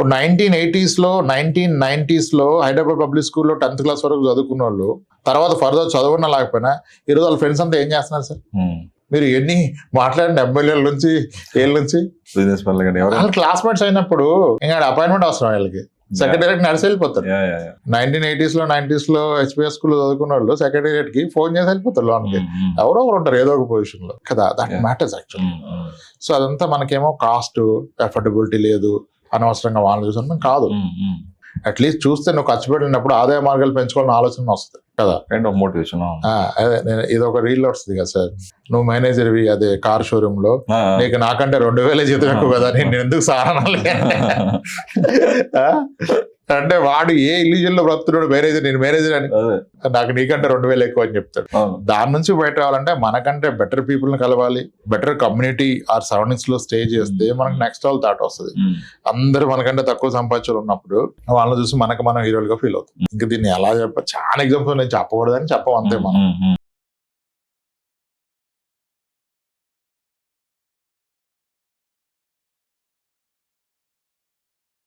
ఇప్పుడు 1980s లో 1990s లో హైదరాబాద్ పబ్లిక్ స్కూల్లో 10th క్లాస్ వరకు చదువుకున్న వాళ్ళు తర్వాత ఫర్దర్ చదువుకున్నా లేకపోయినా ఈరోజు వాళ్ళ ఫ్రెండ్స్ అంతా ఏం చేస్తున్నారు సార్? మీరు ఎన్ని మాట్లాడిన 70 నుంచి ఏళ్ళ నుంచి బిజినెస్ పనులు కానీ ఎవరు వాళ్ళు క్లాస్మేట్స్ అయినప్పుడు ఇంకా అపాయింట్మెంట్ అవసరం వాళ్ళకి. సెక్రటేరియట్ నడిచి వెళ్ళిపోతారు. 1980s లో 90s లో హెచ్పిఎస్ స్కూల్ చదువుకున్న వాళ్ళు సెక్రటేరియట్ కి ఫోన్ చేసి వెళ్ళిపోతారు లోన్కి. ఎవరో ఒకరు ఉంటారు ఏదో ఒక పొజిషన్ లో కదా. That matters actually. సో అదంతా మనకేమో కాస్ట్ ఎఫర్డబిలిటీ లేదు, అనవసరంగా వాళ్ళని చూసాను కాదు. అట్లీస్ట్ చూస్తే నువ్వు ఖర్చు పెట్టినప్పుడు ఆదాయ మార్గాలు పెంచుకోవాలని ఆలోచన వస్తుంది కదా. Kind of motivation. అదే ఇది ఒక రీల్ వస్తుంది కదా సార్, నువ్వు మేనేజర్వి అదే కార్ షోరూమ్ లో, నీకు నాకంటే 2000 జీతం ఎక్కువ కదా, నేను ఎందుకు సారాలి అంటే వాడు ఏ ఇల్యూజన్ లో బ్రతుకున్నాడు మేనేజర్, నేను మేనేజర్ అని, నాకు నీకంటే 2000 ఎక్కువ అని చెప్తాడు. దాని నుంచి బయట రావాలంటే మనకంటే బెటర్ పీపుల్ ని కలవాలి, బెటర్ కమ్యూనిటీ ఆర్ సరౌండింగ్స్ లో స్టే చేస్తే మనకు నెక్స్ట్ ఆల్ థాట్ వస్తుంది. అందరూ మనకంటే తక్కువ సంపాదించారు ఉన్నప్పుడు వాళ్ళని చూసి మనం హీరోలుగా ఫీల్ అవుతాం. ఇంకా దీన్ని ఎలా చాలా ఎగ్జాంపుల్ నేను చెప్పకూడదని చెప్పం అంతే మనం.